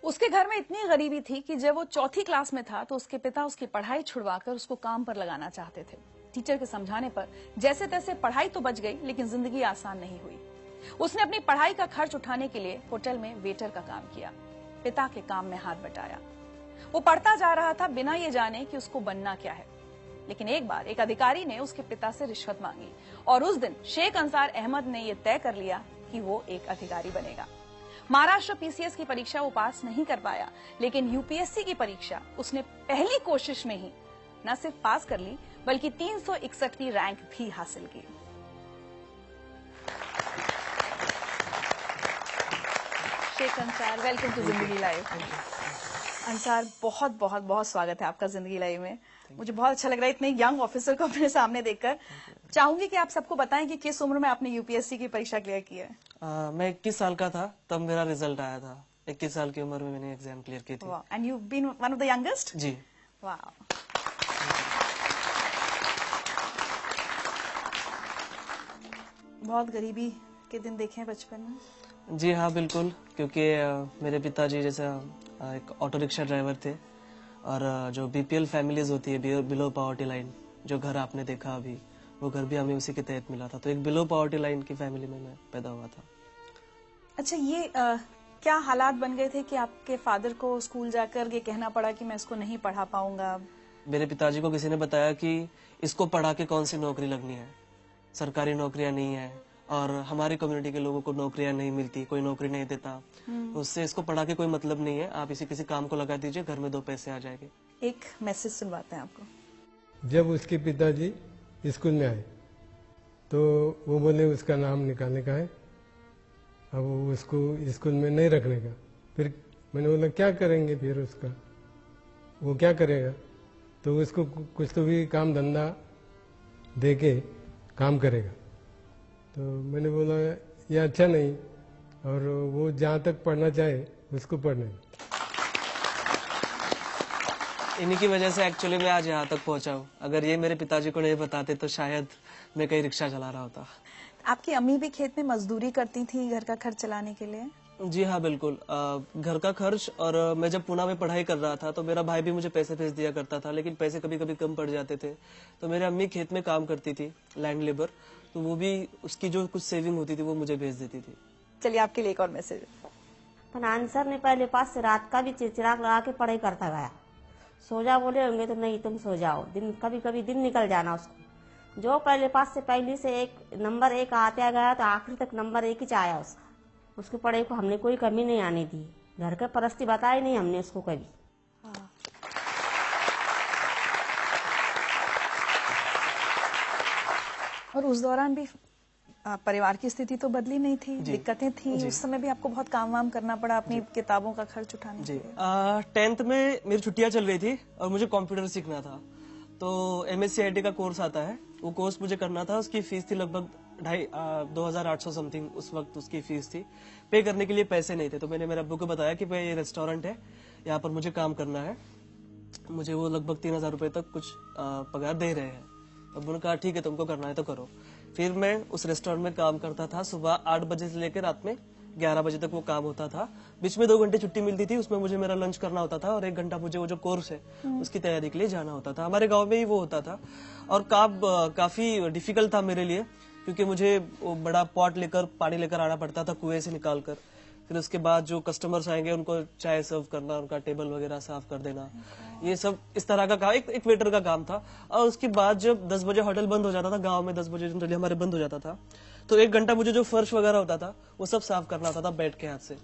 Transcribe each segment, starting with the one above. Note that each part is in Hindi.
उसके घर में इतनी गरीबी थी कि जब वो चौथी क्लास में था तो उसके पिता उसकी पढ़ाई छुड़वाकर उसको काम पर लगाना चाहते थे। टीचर के समझाने पर जैसे तैसे पढ़ाई तो बच गई, लेकिन जिंदगी आसान नहीं हुई। उसने अपनी पढ़ाई का खर्च उठाने के लिए होटल में वेटर का काम किया। पिता के काम में हाथ बटाया। वो पढ़ता जा रहा था बिना ये जाने कि उसको बनना क्या है। लेकिन एक बार एक अधिकारी ने उसके पिता से रिश्वत मांगी और उस दिन शेख अंसार अहमद ने यह तय कर लिया कि वो एक अधिकारी बनेगा। महाराष्ट्र पीसीएस की परीक्षा वो पास नहीं कर पाया, लेकिन यूपीएससी की परीक्षा उसने पहली कोशिश में ही न सिर्फ पास कर ली, बल्कि 361वीं रैंक भी हासिल की। शेख अंसार, वेलकम टू जिंदगी लाइव। अंसार, बहुत बहुत बहुत स्वागत है आपका जिंदगी लाइव में। मुझे बहुत अच्छा लग रहा है इतने यंग ऑफिसर को अपने सामने देखकर। चाहूंगी कि आप सबको बताएं कि किस उम्र में आपने यूपीएससी की परीक्षा क्लियर की है। मैं 21 साल का था तब मेरा रिजल्ट आया था। 21 साल की उम्र में मैंने एग्जाम क्लियर की थी। And you been one of the youngest? जी। वाह। बहुत गरीबी के दिन देखे हैं बचपन में? जी हाँ, बिल्कुल, क्योंकि मेरे पिताजी जैसे एक ऑटो रिक्शा ड्राइवर थे और जो बीपीएल फैमिलीज होती है, बिलो पॉवर्टी लाइन, जो घर आपने देखा अभी, वो घर भी हमें उसी के तहत मिला था। तो एक बिलो पॉवर्टी लाइन की फैमिली में मैं पैदा हुआ था। अच्छा, ये क्या हालात बन गए थे कि आपके फादर को स्कूल जाकर ये कहना पड़ा कि मैं इसको नहीं पढ़ा पाऊंगा? मेरे पिताजी को किसी ने बताया कि इसको पढ़ा के कौन सी नौकरी लगनी है, सरकारी नौकरियां नहीं है और हमारी कम्युनिटी के लोगों को नौकरियां नहीं मिलती, कोई नौकरी नहीं देता, उससे इसको पढ़ा के कोई मतलब नहीं है, आप इसी किसी काम को लगा दीजिए, घर में 2 पैसे आ जाएंगे। एक मैसेज सुनवाते हैं आपको। जब उसके पिताजी स्कूल में आए तो वो बोले उसका नाम निकालने का है, अब उसको स्कूल में नहीं रखने का। फिर मैंने बोला क्या करेंगे फिर उसका, वो क्या करेगा? तो उसको कुछ तो भी काम धंधा दे के काम करेगा। तो मैंने बोला ये अच्छा नहीं, और वो जहाँ तक पढ़ना चाहे उसको पढ़ने। इन्हीं की वजह से एक्चुअली मैं आज यहाँ तक पहुँचा हूँ। अगर ये मेरे पिताजी को नहीं बताते तो शायद मैं कहीं रिक्शा चला रहा होता। आपकी अम्मी भी खेत में मजदूरी करती थी घर का खर्च चलाने के लिए? जी हाँ, बिल्कुल। घर का खर्च, और मैं जब पुणे में पढ़ाई कर रहा था तो मेरा भाई भी मुझे पैसे भेज दिया करता था, लेकिन पैसे कभी कभी कम पड़ जाते थे। तो मेरी अम्मी खेत में काम करती थी, लैंड लेबर, तो वो भी उसकी जो कुछ सेविंग होती थी वो मुझे भेज देती थी। चलिए आपके लिए एक और मैसेज। आंसर ने पहले पास से रात का भी चिराग लगा के पढ़ाई करता गया। सो जा बोले होंगे तो नहीं तुम सो जाओ, दिन कभी कभी दिन निकल जाना उसको। जो पहले पास से पहली से एक नंबर 1 आते गया तो आखिर तक नंबर 1 ही आया उसका। उसकी पढ़ाई को हमने कोई कमी नहीं आने दी, घर के परिस्थिति बताई नहीं हमने उसको कभी। और उस दौरान भी परिवार की स्थिति तो बदली नहीं थी, दिक्कतें थी। उस समय भी आपको बहुत काम वाम करना पड़ा अपनी किताबों का खर्च उठाने के लिए। 10th में मेरी छुट्टियां चल रही थी और मुझे कंप्यूटर सीखना था। तो MSc IT का कोर्स आता है, वो कोर्स मुझे करना था। उसकी फीस थी लगभग 2,800 समथिंग, उस वक्त उसकी फीस थी। पे करने के लिए पैसे नहीं थे, तो मैंने मेरे अब्बू को बताया कि भाई ये रेस्टोरेंट है, यहाँ पर मुझे काम करना है, मुझे वो लगभग 3,000 रुपए तक कुछ पगार दे रहे हैं। अब्बू ने कहा ठीक है, तुमको करना है तो करो। फिर मैं उस रेस्टोरेंट में काम करता था। सुबह 8 बजे से लेकर रात में 11 बजे तक वो काम होता था। बीच में 2 घंटे छुट्टी मिलती थी, उसमें मुझे मेरा लंच करना होता था और 1 घंटा मुझे वो जो कोर्स है उसकी तैयारी के लिए जाना होता था। हमारे गांव में ही वो होता था और काफी डिफिकल्ट था मेरे लिए, क्योंकि मुझे वो बड़ा पॉट लेकर पानी लेकर आना पड़ता था कुएं से निकाल कर। फिर उसके बाद जो कस्टमर्स आएंगे उनको चाय सर्व करना, उनका टेबल वगैरह साफ कर देना, ये सब इस तरह का काम एक वेटर का काम था। और उसके बाद जब 10 बजे होटल बंद हो जाता था, गांव में 10 बजे जनरली हमारे बंद हो जाता था, तो 1 घंटा मुझे जो फर्श वगैरह होता था वो सब साफ करना होता था बैठ के हाथ से।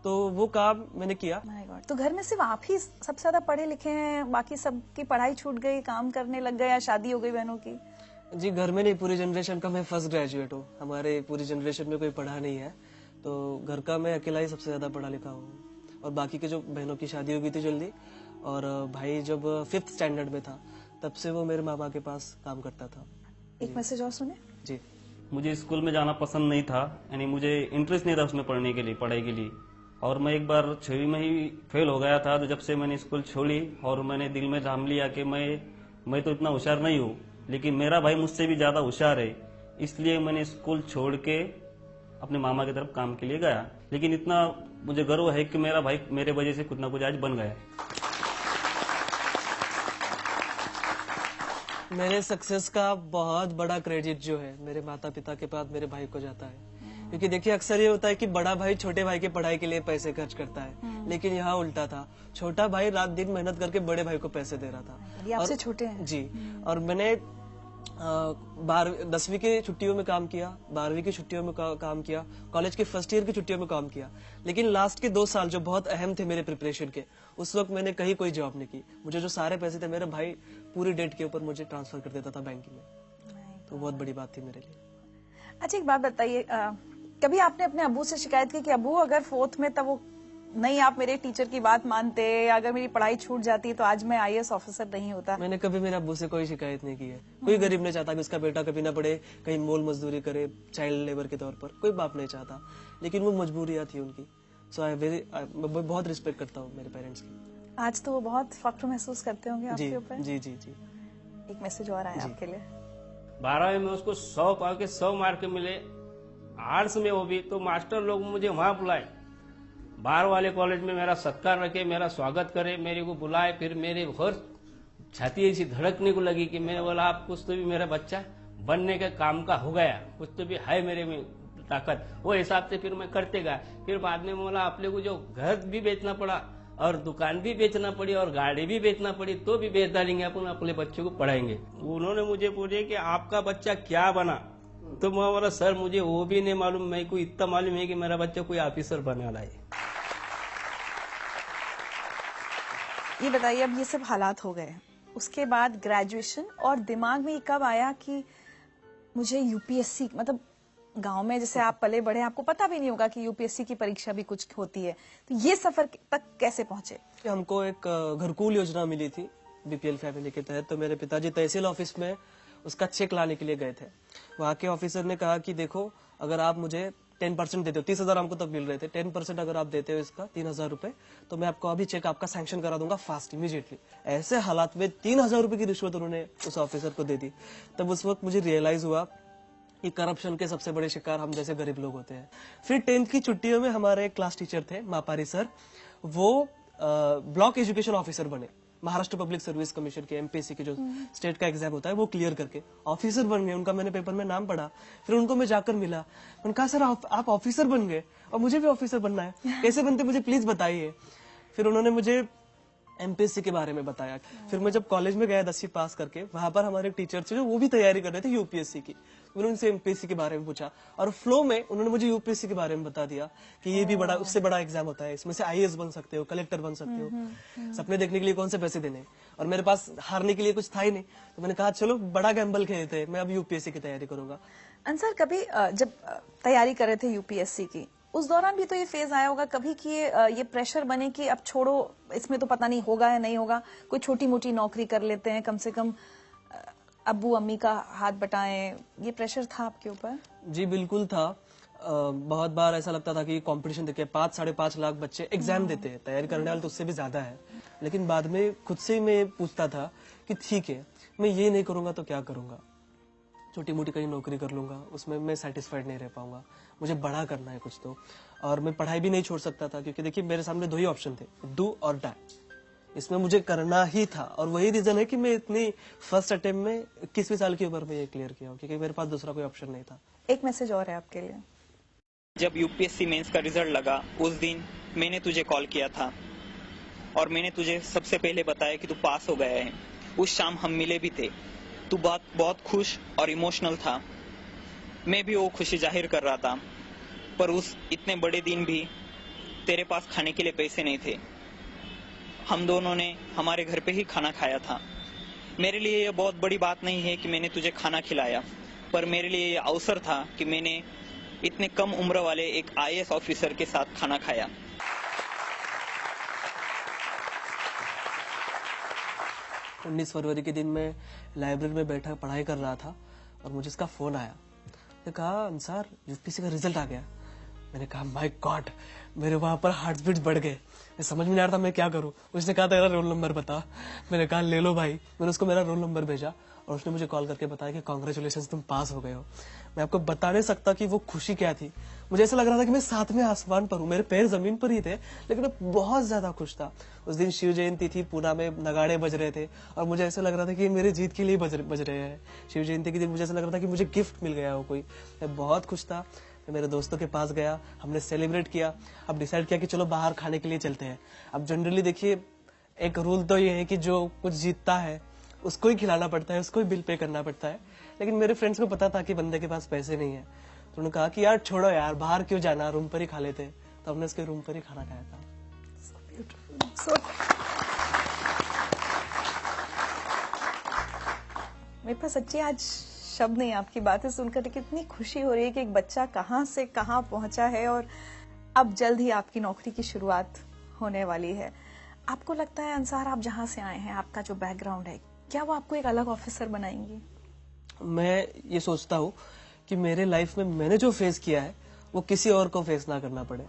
तो वो काम मैंने किया। तो घर में सिर्फ आप ही सबसे ज्यादा पढ़े लिखे हैं, बाकी सबकी पढ़ाई छूट गई, काम करने लग गए या शादी हो गई बहनों की? जी, घर में नहीं, पूरी जनरेशन का मैं फर्स्ट ग्रेजुएट हूँ। हमारे पूरी जनरेशन में कोई पढ़ा नहीं है, तो घर का मैं अकेला ही सबसे ज्यादा पढ़ा लिखा हूँ। और बाकी के जो बहनों की शादी हो गई थी जल्दी, और भाई जब 5th स्टैंडर्ड में था तब से वो मेरे मामा के पास काम करता था। एक मैसेज और सुने। जी, मुझे स्कूल में जाना पसंद नहीं था, यानी मुझे इंटरेस्ट नहीं था उसमें पढ़ने के लिए, पढ़ाई के लिए। और मैं एक बार 6वीं में ही फेल हो गया था। तो जब से मैंने स्कूल छोड़ी और मैंने दिल में ठान लिया कि मैं तो इतना होशियार नहीं हूँ, लेकिन मेरा भाई मुझसे भी ज्यादा होशियार है, इसलिए मैंने स्कूल छोड़ के अपने मामा की तरफ काम के लिए गया। लेकिन इतना मुझे गर्व है कि मेरा भाई मेरे वजह से कुछ ना कुछ आज बन गया। मेरे सक्सेस का बहुत बड़ा क्रेडिट जो है मेरे माता पिता के बाद मेरे भाई को जाता है, क्योंकि देखिए अक्सर ये होता है कि बड़ा भाई छोटे भाई की पढ़ाई के लिए पैसे खर्च करता है, लेकिन यहाँ उल्टा था। छोटा भाई रात दिन मेहनत करके बड़े भाई को पैसे दे रहा था। ये आपसे छोटे हैं? जी। और मैंने 10वीं की छुट्टियों में काम किया, 12वीं की छुट्टियों में काम किया, कॉलेज के फर्स्ट ईयर की छुट्टियों में काम किया, लेकिन लास्ट के 2 साल जो बहुत अहम थे मेरे प्रिपरेशन के, उस वक्त मैंने कहीं कोई जॉब नहीं की। मुझे जो सारे पैसे थे मेरा भाई पूरी डेट के ऊपर मुझे ट्रांसफर कर देता था बैंक में, तो बहुत बड़ी बात थी मेरे लिए। अच्छा, एक बात बताइए, कभी आपने अपने अब्बू से शिकायत की कि अब्बू अगर 4th में तब वो नहीं आप मेरे टीचर की बात मानते, अगर मेरी पढ़ाई छूट जाती तो आज मैं IAS ऑफिसर नहीं होता? मैंने कभी मेरे अब्बू से कोई शिकायत नहीं की है। कोई गरीब नहीं चाहता कि उसका बेटा कभी ना पढ़े, कहीं मोल मजदूरी करे चाइल्ड लेबर के तौर पर, कोई बाप नहीं चाहता, लेकिन वो मजबूरियां थी उनकी। सो मैं बहुत रिस्पेक्ट करता हूँ मेरे पेरेंट्स की। आज तो वो बहुत फख्र महसूस करते होंगे आपके ऊपर। जी जी जी। एक मैसेज और आया आपके लिए। 12वीं में उसको 100 पाव के 100 मार्क मिले, आर्ट्स में वो भी, तो मास्टर लोग मुझे वहां बुलाए, बाहर वाले कॉलेज में मेरा सत्कार रखे, मेरा स्वागत करे, मेरे को बुलाए। फिर मेरे बहुत छाती ऐसी धड़कने को लगी कि मैं बोला आप कुछ तो भी मेरा बच्चा बनने के काम का हो गया, कुछ तो भी है मेरे में ताकत। वो हिसाब से फिर मैं करते गया। फिर बाद में बोला अपने को जो घर भी बेचना पड़ा और दुकान भी बेचना पड़ी और गाड़ी भी बेचना पड़ी तो भी बेच डालेंगे, अपन अपने बच्चों को पढ़ाएंगे। उन्होंने मुझे पूछे कि आपका बच्चा क्या बना, तो मैं बोला सर मुझे वो भी नहीं मालूम, मेरे को इतना मालूम है कि मेरा बच्चा कोई ऑफिसर बना रहा है। ये बताइए, अब ये सब हालात हो गए, उसके बाद ग्रेजुएशन, और दिमाग में ये कब आया कि मुझे UPSC, मतलब गांव में जैसे आप पले बढ़े, आपको पता भी नहीं होगा कि UPSC की परीक्षा भी कुछ होती है, तो ये सफर तक कैसे पहुंचे? हमको एक घरकुल योजना मिली थी BPL फैमिली के तहत, तो मेरे पिताजी तहसील ऑफिस में उसका चेक लाने के लिए गए थे। वहाँ के ऑफिसर ने कहा कि देखो अगर आप मुझे 10% देते हो, 30,000 हमको तब मिल रहे थे, 10% अगर आप देते हो इसका 3,000 रुपए, तो मैं आपको अभी चेक आपका सैंक्शन करा दूंगा फास्ट इमीडिएटली। ऐसे हालात में 3,000 रुपए की रिश्वत उन्होंने उस ऑफिसर को दे दी। तब उस वक्त मुझे रियलाइज हुआ कि करप्शन के सबसे बड़े शिकार हम जैसे गरीब लोग होते हैं। फिर 10th की छुट्टियों में हमारे एक क्लास टीचर थे मापारी सर, वो ब्लॉक एजुकेशन ऑफिसर बने, महाराष्ट्र पब्लिक सर्विस कमीशन के MPSC के जो स्टेट का एग्जाम होता है वो क्लियर करके ऑफिसर बन गए। उनका मैंने पेपर में नाम पढ़ा, फिर उनको मैं जाकर मिला, मैंने कहा सर आप ऑफिसर बन गए और मुझे भी ऑफिसर बनना है, कैसे बनते मुझे प्लीज बताइए। फिर उन्होंने मुझे MPSC के बारे में बताया। फिर मैं जब कॉलेज में गया 10वीं पास करके, वहां पर हमारे टीचर थे जो वो भी तैयारी कर रहे थे UPSC की, उन्होंने उनसे MPSC के बारे में पूछा और फ्लो में उन्होंने मुझे UPSC के बारे में बता दिया कि ये भी बड़ा, उससे बड़ा एग्जाम होता है, इसमें से IAS बन सकते हो, कलेक्टर बन सकते हो। सपने देखने के लिए कौन से पैसे देने, और मेरे पास हारने के लिए कुछ था ही नहीं, तो मैंने कहा चलो बड़ा गैम्बल खेलते हैं, मैं अब UPSC की तैयारी करूंगा। अंसर, कभी जब तैयारी कर रहे थे UPSC की, उस दौरान भी तो ये फेज आया होगा कभी कि ये प्रेशर बने कि अब छोड़ो, इसमें तो पता नहीं होगा या नहीं होगा, कोई छोटी मोटी नौकरी कर लेते हैं, कम से कम अब्बू अम्मी का हाथ बटाएं, ये प्रेशर था आपके ऊपर? जी बिल्कुल था। बहुत बार ऐसा लगता था कि कंपटीशन देखिए 5-5.5 लाख बच्चे एग्जाम देते हैं, तैयारी करने वाले तो उससे भी ज्यादा है, लेकिन बाद में खुद से मैं पूछता था कि ठीक है मैं ये नहीं करूंगा तो क्या करूंगा, छोटी मोटी कहीं नौकरी कर लूंगा, उसमें मैं सेटिस्फाइड नहीं रह पाऊंगा, मुझे बड़ा करना है कुछ तो। और मैं पढ़ाई भी नहीं छोड़ सकता था, क्योंकि देखिए मेरे सामने 2 ही ऑप्शन थे, डू और डाई, इसमें मुझे करना ही था। और वही रीजन है कि मैं इतनी फर्स्ट अटेम्प्ट में 21वीं साल की उम्र में ये क्लियर किया, क्योंकि मेरे पास दूसरा कोई ऑप्शन नहीं था। एक मैसेज और है आपके लिए। जब UPSC मेंस का रिजल्ट लगा उस दिन मैंने तुझे कॉल किया था और मैंने तुझे सबसे पहले बताया कि तू पास हो गया है। उस शाम हम मिले भी थे, तू बहुत खुश और इमोशनल था, मैं भी वो खुशी जाहिर कर रहा था, पर उस इतने बड़े दिन भी तेरे पास खाने के लिए पैसे नहीं थे। हम दोनों ने हमारे घर पे ही खाना खाया था। मेरे लिए यह बहुत बड़ी बात नहीं है कि मैंने तुझे खाना खिलाया, पर मेरे लिए यह अवसर था कि मैंने इतने कम उम्र वाले एक IAS ऑफिसर के साथ खाना खाया। 19 फरवरी के दिन मैं लाइब्रेरी में बैठा पढ़ाई कर रहा था और मुझे इसका फोन आया। मैंने कहा अंसार UPSC का रिजल्ट आ गया। मैंने कहा माय गॉड, मेरे वहां पर हार्ट बीट बढ़ गए, मैं समझ में नहीं आ रहा था मैं क्या करूं। उसने कहा तेरा रोल नंबर बता, मैंने कहा ले लो भाई। मैंने उसको मेरा रोल नंबर भेजा और उसने मुझे कॉल करके बताया कि कांग्रेचुलेशंस तुम पास हो गए हो। मैं आपको बता नहीं सकता कि वो खुशी क्या थी, मुझे ऐसा लग रहा था कि मैं सातवें आसमान पर हूँ, मेरे पैर जमीन पर ही थे, लेकिन मैं बहुत ज्यादा खुश था। उस दिन शिव जयंती थी, पूना में नगाड़े बज रहे थे और मुझे ऐसा लग रहा था कि ये मेरे जीत के लिए बज रहे हैं। शिव जयंती के दिन मुझे ऐसा लग रहा था कि मुझे गिफ्ट मिल गया हो कोई। मैं बहुत खुश था। मैं मेरे दोस्तों के पास गया, हमने सेलिब्रेट किया। अब डिसाइड किया कि चलो बाहर खाने के लिए चलते हैं। अब जनरली देखिए, एक रूल तो ये है कि जो कुछ जीतता है उसको ही खिलाना पड़ता है, उसको ही बिल पे करना पड़ता है। लेकिन मेरे फ्रेंड्स को पता था कि बंदे के पास पैसे नहीं है, तो उन्होंने कहा कि यार छोड़ो यार, बाहर क्यों जाना, रूम पर ही खा लेते। तो हमने उसके रूम पर ही खाना खाया था। मेरे पास सच्ची आज शब्द नहीं आपकी बातें सुनकर, कितनी खुशी हो रही है कि एक बच्चा कहाँ से कहाँ पहुंचा है और अब जल्द ही आपकी नौकरी की शुरुआत होने वाली है। आपको लगता है अंसार, आप जहां से आए हैं, आपका जो बैकग्राउंड है, क्या वो आपको एक अलग ऑफिसर बनाएंगी? मैं ये सोचता हूँ कि मेरे लाइफ में मैंने जो फेस किया है वो किसी और को फेस ना करना पड़े।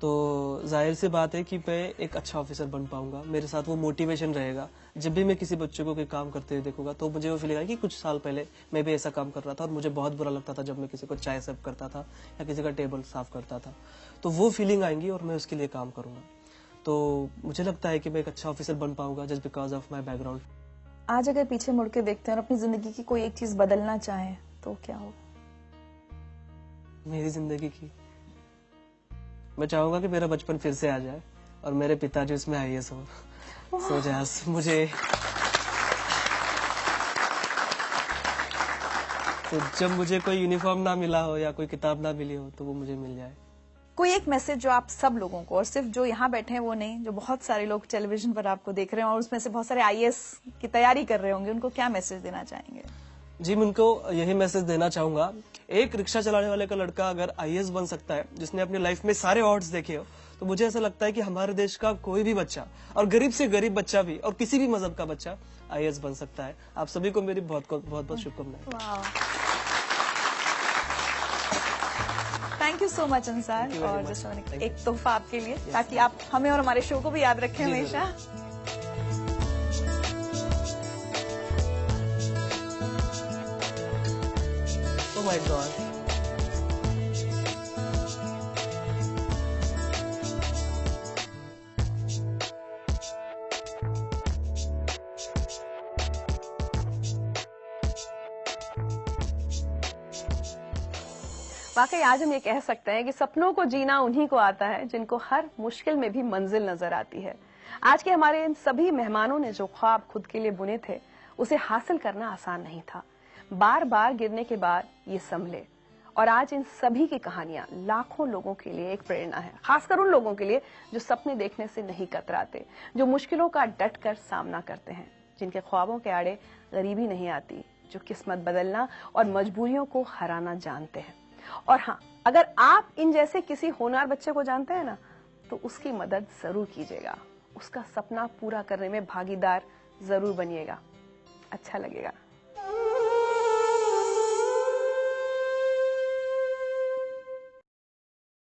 तो जाहिर सी बात है कि मैं एक अच्छा ऑफिसर बन पाऊंगा। मेरे साथ वो मोटिवेशन रहेगा। जब भी मैं किसी बच्चे को कोई काम करते हुए देखूंगा तो मुझे वो फीलिंग आएगी कि कुछ साल पहले मैं भी ऐसा काम कर रहा था और मुझे बहुत बुरा लगता था जब मैं किसी को चाय सर्व करता था या किसी का टेबल साफ करता था। तो वो फीलिंग आएंगी और मैं उसके लिए काम करूंगा। तो मुझे लगता है कि मैं एक अच्छा ऑफिसर बन पाऊंगा just because of my background. आज अगर पीछे मुड़ के देखते हैं और अपनी जिंदगी की कोई एक चीज बदलना चाहें तो क्या हो? मेरी जिंदगी की मैं चाहूंगा कि मेरा बचपन फिर से आ जाए और मेरे पिताजी उसमें IAS हो। सो जस्ट मुझे तो जब मुझे कोई यूनिफॉर्म ना मिला हो या कोई किताब ना मिली हो तो वो मुझे मिल जाए। कोई एक मैसेज जो आप सब लोगों को, और सिर्फ जो यहाँ बैठे हैं वो नहीं, जो बहुत सारे लोग टेलीविजन पर आपको देख रहे हैं और उसमें से बहुत सारे IAS की तैयारी कर रहे होंगे, उनको क्या मैसेज देना चाहेंगे? जी, मैं उनको यही मैसेज देना चाहूंगा, एक रिक्शा चलाने वाले का लड़का अगर IAS बन सकता है, जिसने अपनी लाइफ में सारे ऑड्स देखे हो, तो मुझे ऐसा लगता है कि हमारे देश का कोई भी बच्चा, और गरीब से गरीब बच्चा भी, और किसी भी मजहब का बच्चा IAS बन सकता है। आप सभी को मेरी बहुत बहुत शुभकामनाएं। Thank you so much Ansar. और जैसे मैंने एक तोहफा आपके लिए, ताकि आप हमें और हमारे शो को भी याद रखें हमेशा। Oh my God. वाकई आज हम ये कह सकते हैं कि सपनों को जीना उन्हीं को आता है जिनको हर मुश्किल में भी मंजिल नजर आती है। आज के हमारे इन सभी मेहमानों ने जो ख्वाब खुद के लिए बुने थे, उसे हासिल करना आसान नहीं था। बार बार गिरने के बाद ये संभले, और आज इन सभी की कहानियां लाखों लोगों के लिए एक प्रेरणा है, खासकर उन लोगों के लिए जो सपने देखने से नहीं कतराते, जो मुश्किलों का डट कर सामना करते हैं, जिनके ख्वाबों के आड़े गरीबी नहीं आती, जो किस्मत बदलना और मजबूरियों को हराना जानते हैं। और हाँ, अगर आप इन जैसे किसी होनहार बच्चे को जानते हैं ना, तो उसकी मदद जरूर कीजिएगा, उसका सपना पूरा करने में भागीदार जरूर बनिएगा, अच्छा लगेगा।